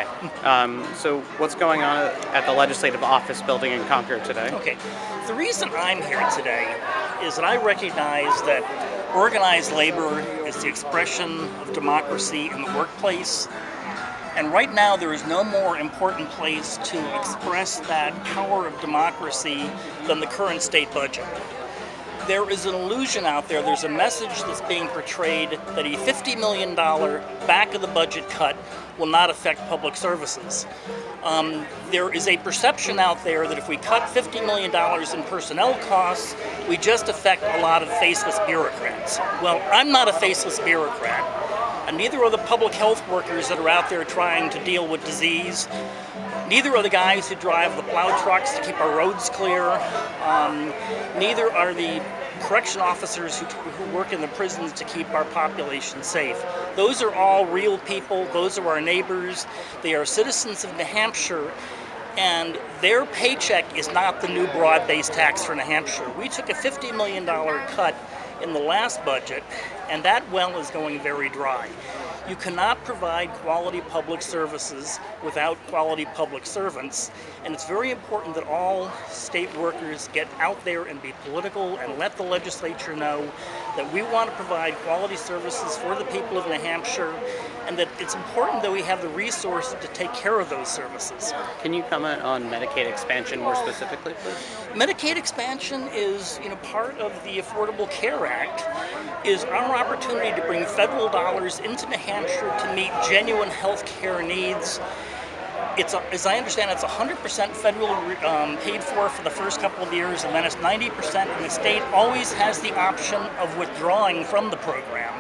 So what's going on at the Legislative Office Building in Concord today? Okay, the reason I'm here today is that I recognize that organized labor is the expression of democracy in the workplace. And right now, there is no more important place to express that power of democracy than the current state budget. There is an illusion out there, there's a message that's being portrayed that a $50 million back of the budget cut will not affect public services. There is a perception out there that if we cut $50 million in personnel costs, we just affect a lot of faceless bureaucrats. Well, I'm not a faceless bureaucrat, and neither are the public health workers that are out there trying to deal with disease. Neither are the guys who drive the plow trucks to keep our roads clear. Neither are the correction officers who work in the prisons to keep our population safe. Those are all real people. Those are our neighbors. They are citizens of New Hampshire, and their paycheck is not the new broad-based tax for New Hampshire. We took a $50 million cut in the last budget, and that well is going very dry. You cannot provide quality public services without quality public servants, and it's very important that all state workers get out there and be political and let the legislature know that we want to provide quality services for the people of New Hampshire, and that it's important that we have the resources to take care of those services. Can you comment on Medicaid expansion more specifically, please? Medicaid expansion is, part of the Affordable Care Act, is our opportunity to bring federal dollars into New Hampshire to meet genuine health care needs. As I understand, it's 100% federal paid for the first couple of years, and then it's 90%, and the state always has the option of withdrawing from the program.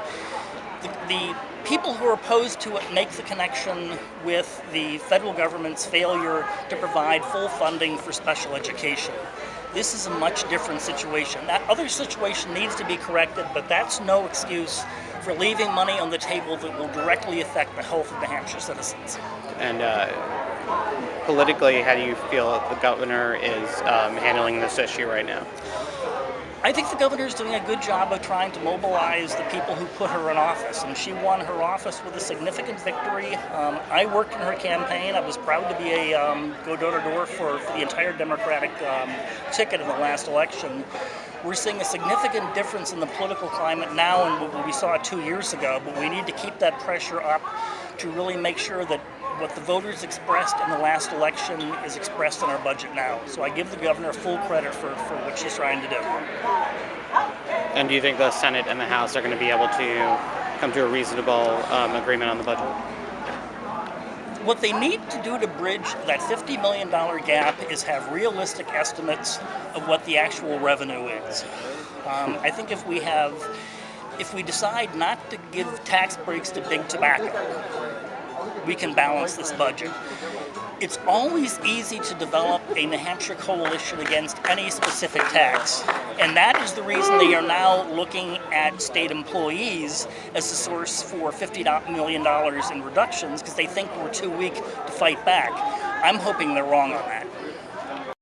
The people who are opposed to it make the connection with the federal government's failure to provide full funding for special education. This is a much different situation. That other situation needs to be corrected, but that's no excuse for leaving money on the table that will directly affect the health of New Hampshire citizens. And politically, how do you feel the governor is handling this issue right now? I think the governor is doing a good job of trying to mobilize the people who put her in office, and she won her office with a significant victory. I worked in her campaign. I was proud to be go door-to-door for the entire Democratic ticket in the last election. We're seeing a significant difference in the political climate now and what we saw 2 years ago, but we need to keep that pressure up to really make sure that what the voters expressed in the last election is expressed in our budget now. So I give the governor full credit for what she's trying to do. And do you think the Senate and the House are going to be able to come to a reasonable agreement on the budget? What they need to do to bridge that $50 million gap is have realistic estimates of what the actual revenue is. I think if we decide not to give tax breaks to big tobacco, we can balance this budget. It's always easy to develop a New Hampshire coalition against any specific tax, and that is the reason they are now looking at state employees as the source for $50 million in reductions, because they think we're too weak to fight back. I'm hoping they're wrong on that.